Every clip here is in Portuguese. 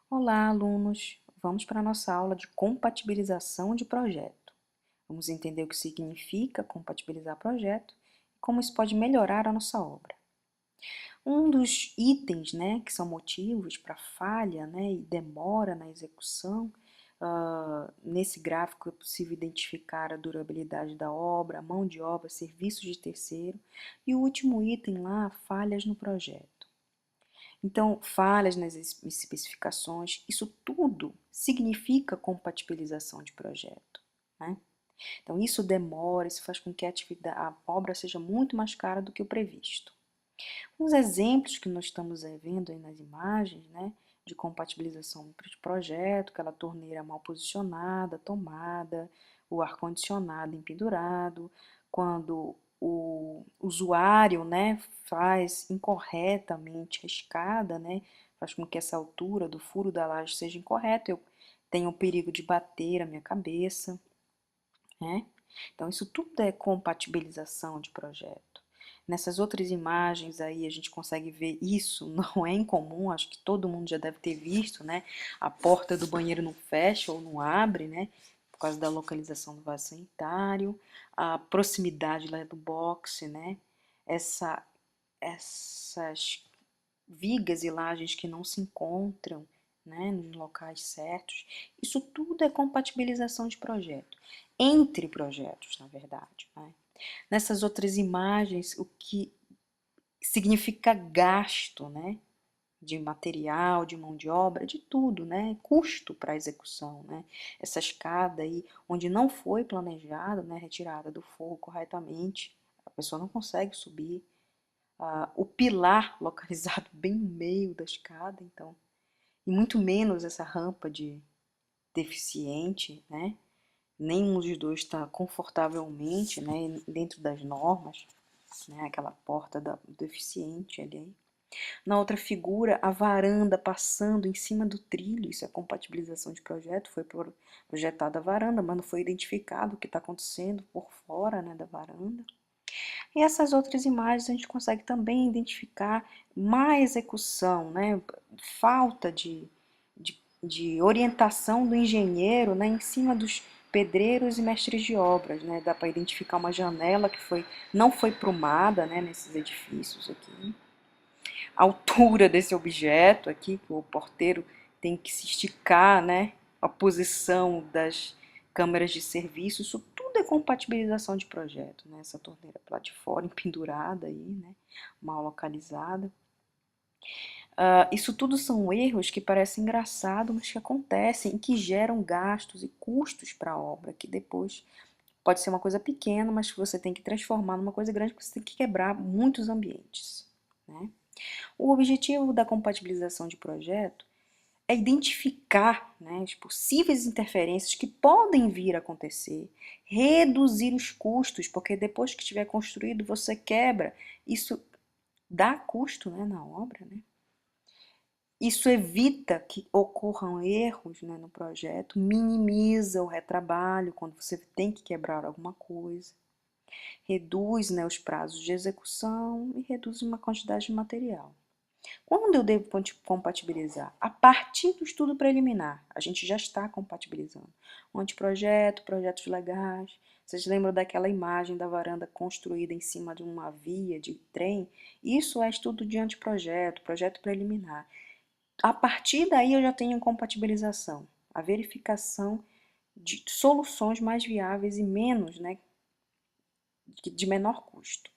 Olá, alunos! Vamos para a nossa aula de compatibilização de projeto. Vamos entender o que significa compatibilizar projeto e como isso pode melhorar a nossa obra. Um dos itens, que são motivos para falha, e demora na execução, nesse gráfico é possível identificar a durabilidade da obra, a mão de obra, serviços de terceiro e o último item lá, falhas no projeto. Então, falhas nas especificações, isso tudo significa compatibilização de projeto, né? Então, isso demora, isso faz com que a obra seja muito mais cara do que o previsto. Os exemplos que nós estamos vendo aí nas imagens, de compatibilização de projeto, aquela torneira mal posicionada, tomada, o ar-condicionado empendurado, quando o usuário, faz incorretamente a escada, faz com que essa altura do furo da laje seja incorreta, eu tenho o perigo de bater a minha cabeça, né? Então, isso tudo é compatibilização de projeto. Nessas outras imagens aí a gente consegue ver isso, não é incomum, acho que todo mundo já deve ter visto, a porta do banheiro não fecha ou não abre, por causa da localização do vaso sanitário, a proximidade lá do boxe, essa, essas vigas e lajes que não se encontram, nos locais certos. Isso tudo é compatibilização de projeto, entre projetos, na verdade. Nessas outras imagens, o que significa gasto, de material, de mão de obra, de tudo, custo para a execução, essa escada aí, onde não foi planejado, retirada do forro corretamente, a pessoa não consegue subir, o pilar localizado bem no meio da escada, então, e muito menos essa rampa de deficiente, nenhum dos dois está confortavelmente, dentro das normas, aquela porta do deficiente ali. Na outra figura, a varanda passando em cima do trilho, isso é compatibilização de projeto, foi projetada a varanda, mas não foi identificado o que está acontecendo por fora, da varanda. E essas outras imagens a gente consegue também identificar má execução, falta de orientação do engenheiro, em cima dos pedreiros e mestres de obras, dá para identificar uma janela que não foi prumada, nesses edifícios aqui. A altura desse objeto aqui, que o porteiro tem que se esticar, a posição das câmeras de serviço, isso tudo é compatibilização de projeto, essa torneira lá de fora, empendurada aí, mal localizada. Isso tudo são erros que parecem engraçados, mas que acontecem e que geram gastos e custos para a obra, que depois pode ser uma coisa pequena, mas que você tem que transformar numa coisa grande, porque você tem que quebrar muitos ambientes, O objetivo da compatibilização de projeto é identificar, as possíveis interferências que podem vir a acontecer, reduzir os custos, porque depois que estiver construído você quebra, isso dá custo, na obra, Isso evita que ocorram erros, no projeto, minimiza o retrabalho quando você tem que quebrar alguma coisa, reduz, os prazos de execução e reduz uma quantidade de material. Quando eu devo compatibilizar? A partir do estudo preliminar, a gente já está compatibilizando. Um anteprojeto, projetos legais. Vocês lembram daquela imagem da varanda construída em cima de uma via de trem? Isso é estudo de anteprojeto, projeto preliminar. A partir daí eu já tenho compatibilização, a verificação de soluções mais viáveis e menos, de menor custo.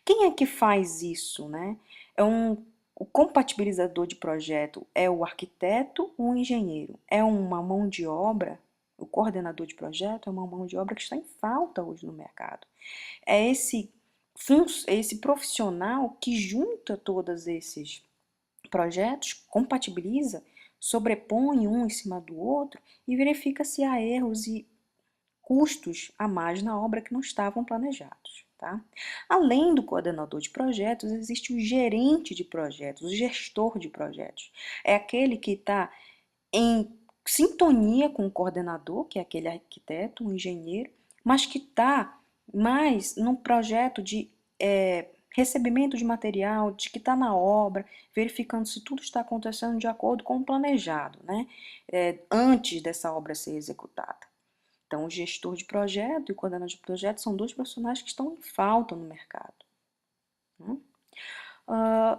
Quem é que faz isso, o compatibilizador de projeto é o arquiteto ou o engenheiro? É uma mão de obra, o coordenador de projeto é uma mão de obra que está em falta hoje no mercado. É esse profissional que junta todos esses projetos, compatibiliza, sobrepõe um em cima do outro e verifica se há erros e custos a mais na obra que não estavam planejados. Tá? Além do coordenador de projetos, existe o gerente de projetos, o gestor de projetos. É aquele que está em sintonia com o coordenador, que é aquele arquiteto, um engenheiro, mas que está mais num projeto de recebimento de material, de que está na obra, verificando se tudo está acontecendo de acordo com o planejado, né? Antes dessa obra ser executada. Então, o gestor de projeto e o coordenador de projeto são dois profissionais que estão em falta no mercado, né?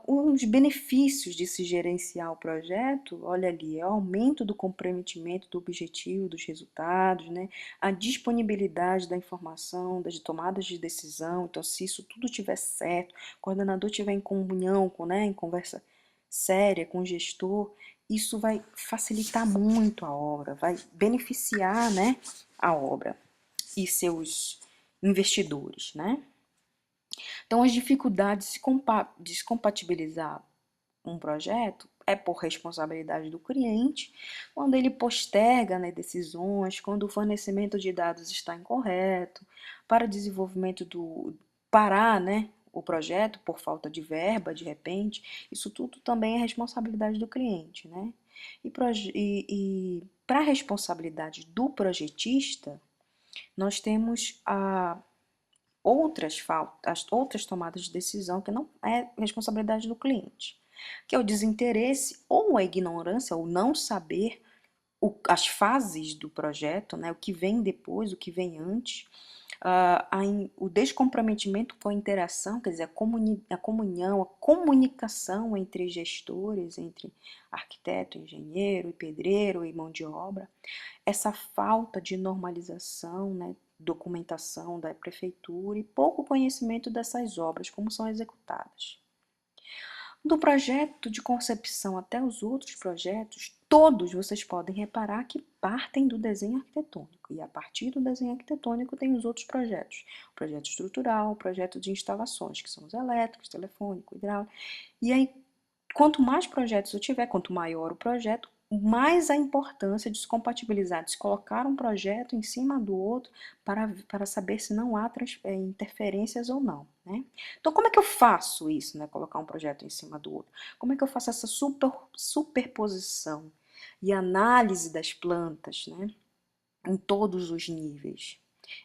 Os benefícios de se gerenciar o projeto, olha ali, é o aumento do comprometimento do objetivo, dos resultados, né? A disponibilidade da informação, das tomadas de decisão. Então, se isso tudo estiver certo, o coordenador estiver em comunhão, né, em conversa séria com o gestor, isso vai facilitar muito a obra, vai beneficiar, né, a obra e seus investidores, né? Então, as dificuldades de se compatibilizar um projeto é por responsabilidade do cliente, quando ele posterga, né, decisões, quando o fornecimento de dados está incorreto, para desenvolvimento parar, né, o projeto por falta de verba, de repente, isso tudo também é responsabilidade do cliente, né? E para a responsabilidade do projetista, nós temos as outras tomadas de decisão que não é responsabilidade do cliente, que é o desinteresse ou a ignorância, ou não saber as fases do projeto, né, o que vem depois, o que vem antes, o descomprometimento com a interação, quer dizer, a comunhão, a comunicação entre gestores, entre arquiteto, engenheiro, e pedreiro e mão de obra, essa falta de normalização, né, documentação da prefeitura e pouco conhecimento dessas obras, como são executadas. Do projeto de concepção até os outros projetos, todos vocês podem reparar que partem do desenho arquitetônico. E a partir do desenho arquitetônico tem os outros projetos. O projeto estrutural, o projeto de instalações, que são os elétricos, telefônico, hidráulico. E aí, quanto mais projetos eu tiver, quanto maior o projeto, mais a importância de se compatibilizar, de se colocar um projeto em cima do outro para saber se não há interferências ou não, né? Então, como é que eu faço isso, né? Colocar um projeto em cima do outro? Como é que eu faço essa superposição e análise das plantas, né? Em todos os níveis.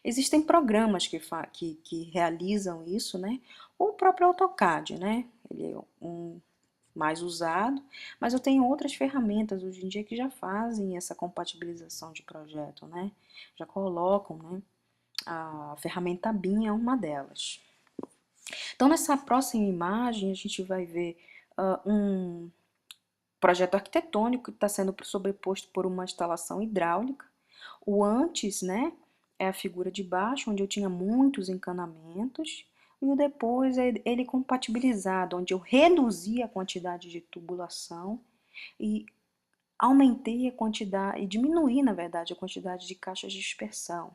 Existem programas que realizam isso, né? O próprio AutoCAD, né? Ele é um mais usado, mas eu tenho outras ferramentas hoje em dia que já fazem essa compatibilização de projeto, né? Já colocam, né? A ferramenta BIM é uma delas. Então, nessa próxima imagem, a gente vai ver um projeto arquitetônico que está sendo sobreposto por uma instalação hidráulica. O antes, né, é a figura de baixo, onde eu tinha muitos encanamentos, e o depois é ele compatibilizado, onde eu reduzi a quantidade de tubulação e aumentei a quantidade, e diminuí, na verdade, a quantidade de caixas de dispersão,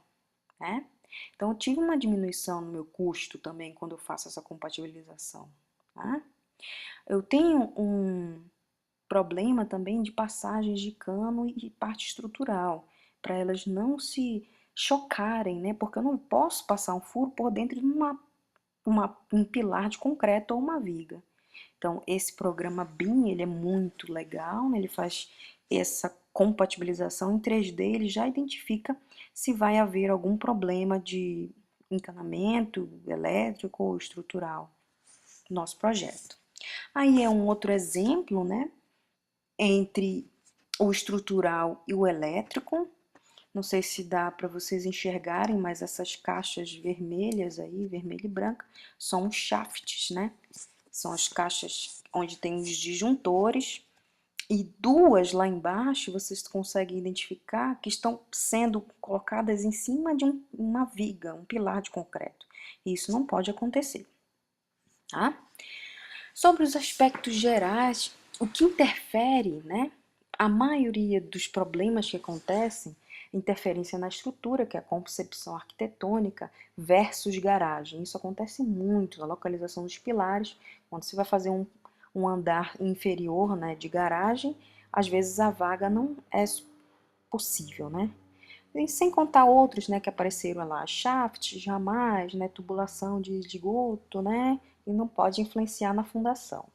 né? Então, eu tive uma diminuição no meu custo também quando eu faço essa compatibilização, tá? Eu tenho um problema também de passagens de cano e parte estrutural, para elas não se chocarem, né? Porque eu não posso passar um furo por dentro de um pilar de concreto ou uma viga. Então, esse programa BIM, ele é muito legal, né? Ele faz essa compatibilização em 3D, ele já identifica se vai haver algum problema de encanamento elétrico ou estrutural no nosso projeto. Aí é um outro exemplo, né, entre o estrutural e o elétrico. Não sei se dá para vocês enxergarem, mas essas caixas vermelhas aí, vermelho e branca, são os shafts, né? São as caixas onde tem os disjuntores, e duas lá embaixo vocês conseguem identificar que estão sendo colocadas em cima de uma viga, um pilar de concreto. E isso não pode acontecer, tá? Sobre os aspectos gerais, o que interfere, né? A maioria dos problemas que acontecem, interferência na estrutura, que é a concepção arquitetônica, versus garagem. Isso acontece muito na localização dos pilares, quando você vai fazer um andar inferior, né, de garagem, às vezes a vaga não é possível, né? E sem contar outros, né, que apareceram lá, shaft, jamais, né, tubulação de esgoto, né, e não pode influenciar na fundação.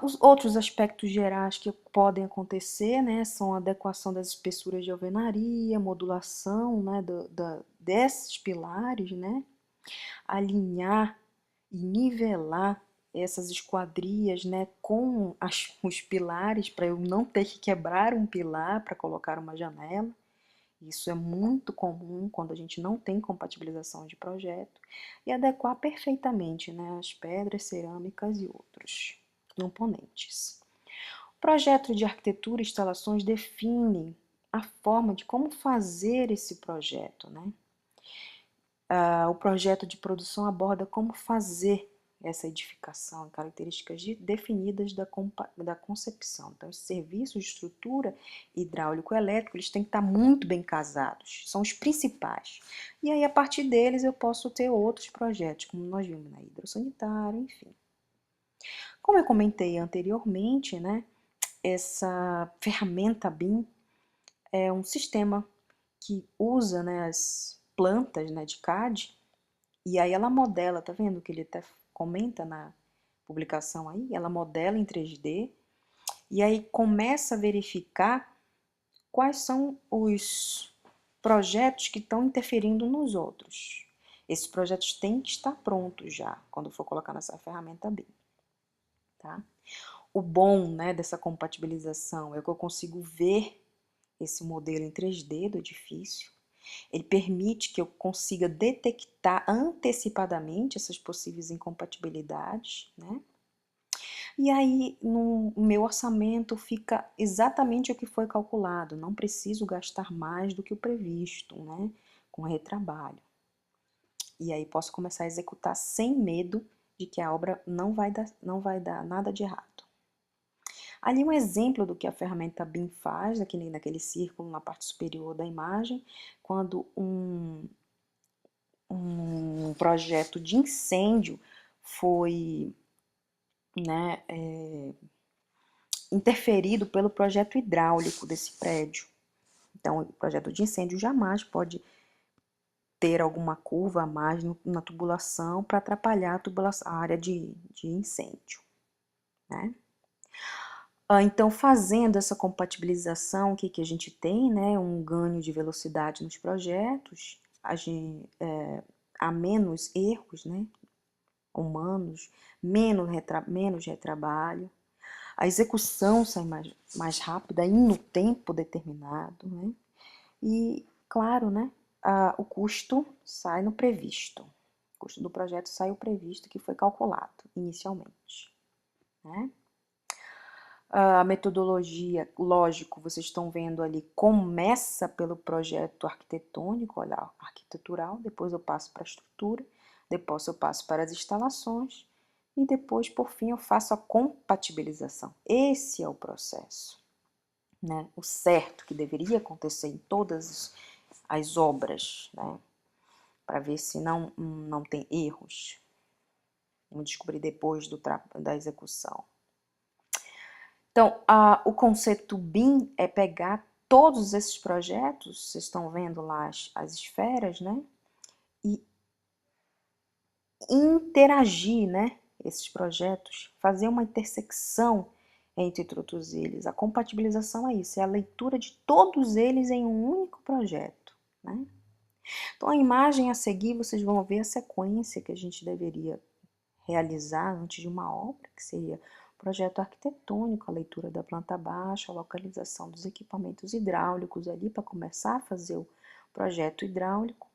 Os outros aspectos gerais que podem acontecer, né, são a adequação das espessuras de alvenaria, modulação, né, desses pilares, né, alinhar e nivelar essas esquadrias, né, com os pilares, para eu não ter que quebrar um pilar para colocar uma janela. Isso é muito comum quando a gente não tem compatibilização de projeto. E adequar perfeitamente, né, as pedras, cerâmicas e outros componentes. O projeto de arquitetura e instalações define a forma de como fazer esse projeto, né? O projeto de produção aborda como fazer essa edificação, características definidas da concepção. Então, os serviços de estrutura hidráulico-elétrico, eles têm que estar muito bem casados, são os principais. E aí, a partir deles, eu posso ter outros projetos, como nós vimos na hidrossanitário, enfim. Como eu comentei anteriormente, né, essa ferramenta BIM é um sistema que usa, né, as plantas, né, de CAD, e aí ela modela, tá vendo que ele até comenta na publicação aí? Ela modela em 3D e aí começa a verificar quais são os projetos que estão interferindo nos outros. Esses projetos têm que estar prontos já, quando for colocar nessa ferramenta BIM, tá? O bom, né, dessa compatibilização é que eu consigo ver esse modelo em 3D do edifício. Ele permite que eu consiga detectar antecipadamente essas possíveis incompatibilidades, né? E aí, no meu orçamento fica exatamente o que foi calculado, não preciso gastar mais do que o previsto, né? Com retrabalho. E aí posso começar a executar sem medo de que a obra não vai dar nada de errado. Ali um exemplo do que a ferramenta BIM faz, naquele círculo na parte superior da imagem, quando um projeto de incêndio foi, né, interferido pelo projeto hidráulico desse prédio. Então, o projeto de incêndio jamais pode ter alguma curva a mais na tubulação para atrapalhar a área de incêndio, né? Então, fazendo essa compatibilização, o que a gente tem, né? Um ganho de velocidade nos projetos, há menos erros, né, humanos, menos retrabalho, a execução sai mais rápida e no tempo determinado, né? E, claro, né, o custo sai no previsto. O custo do projeto sai o previsto que foi calculado inicialmente, né? A metodologia, lógico, vocês estão vendo ali, começa pelo projeto arquitetônico, olha, arquitetural, depois eu passo para a estrutura, depois eu passo para as instalações e depois, por fim, eu faço a compatibilização. Esse é o processo, né? O certo que deveria acontecer em todas as obras, né? Para ver se não tem erros. Vamos descobrir depois da execução. Então, o conceito BIM é pegar todos esses projetos, vocês estão vendo lá as esferas, né? E interagir, né? Esses projetos, fazer uma intersecção entre todos eles. A compatibilização é isso, é a leitura de todos eles em um único projeto, né? Então, a imagem a seguir, vocês vão ver a sequência que a gente deveria realizar antes de uma obra, que seria projeto arquitetônico, a leitura da planta baixa, a localização dos equipamentos hidráulicos ali para começar a fazer o projeto hidráulico,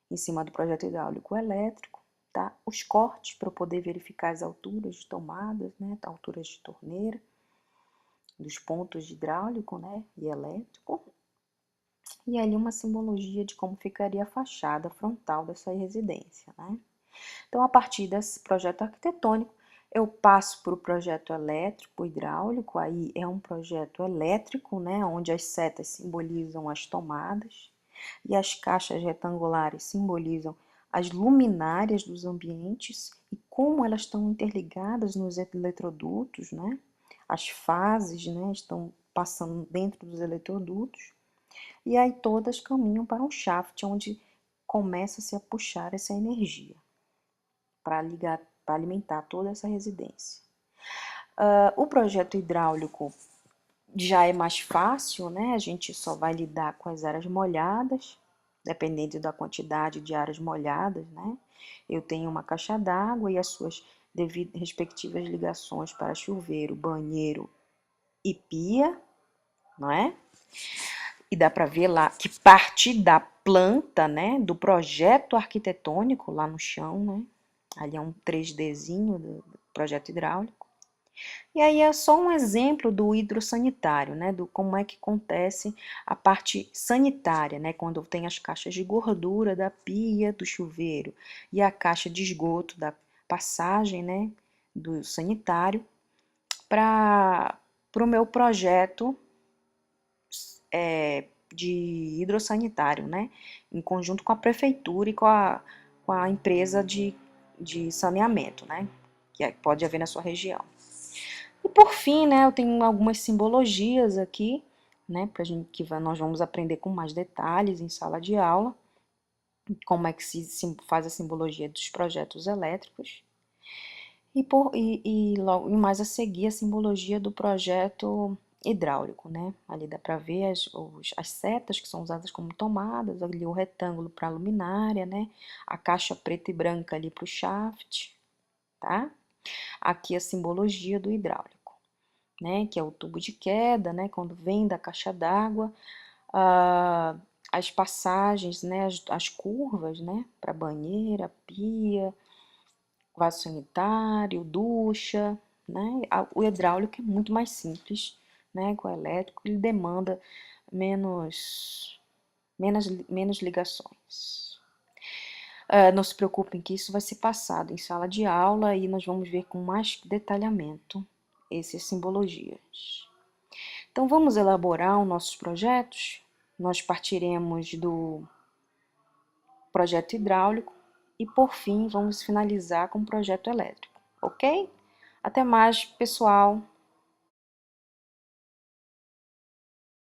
em cima do projeto hidráulico elétrico, tá? Os cortes para poder verificar as alturas de tomadas, né? Alturas de torneira, dos pontos de hidráulico, né? E elétrico. E ali uma simbologia de como ficaria a fachada frontal dessa residência, né? Então, a partir desse projeto arquitetônico, eu passo para o projeto elétrico hidráulico, aí é um projeto elétrico, né, onde as setas simbolizam as tomadas e as caixas retangulares simbolizam as luminárias dos ambientes e como elas estão interligadas nos eletrodutos, né? As fases, né, estão passando dentro dos eletrodutos e aí todas caminham para um shaft onde começa-se a puxar essa energia para alimentar toda essa residência. O projeto hidráulico já é mais fácil, né? A gente só vai lidar com as áreas molhadas, dependendo da quantidade de áreas molhadas, né? Eu tenho uma caixa d'água e as suas respectivas ligações para chuveiro, banheiro e pia, não é? E dá para ver lá que parte da planta, né, do projeto arquitetônico lá no chão, né? Ali é um 3Dzinho do projeto hidráulico. E aí é só um exemplo do hidrossanitário, né, do como é que acontece a parte sanitária, né, quando tem as caixas de gordura da pia do chuveiro e a caixa de esgoto da passagem, né, do sanitário para o meu projeto de hidrossanitário, né, em conjunto com a prefeitura e com a empresa de saneamento, né, que pode haver na sua região. E por fim, né, eu tenho algumas simbologias aqui, né, pra gente, que nós vamos aprender com mais detalhes em sala de aula, como é que se faz a simbologia dos projetos elétricos. Logo mais a seguir a simbologia do projeto hidráulico, né? Ali dá para ver as setas que são usadas como tomadas, ali o retângulo para a luminária, né? A caixa preta e branca ali para o shaft, tá? Aqui a simbologia do hidráulico, né? Que é o tubo de queda, né? Quando vem da caixa d'água, as passagens, né? As curvas, né? Para banheira, pia, vaso sanitário, ducha, né? O hidráulico é muito mais simples, né? Com o elétrico ele demanda menos ligações. Não se preocupem que isso vai ser passado em sala de aula e nós vamos ver com mais detalhamento essas simbologias. Então vamos elaborar os nossos projetos. Nós partiremos do projeto hidráulico e por fim vamos finalizar com o projeto elétrico, ok? Até mais, pessoal!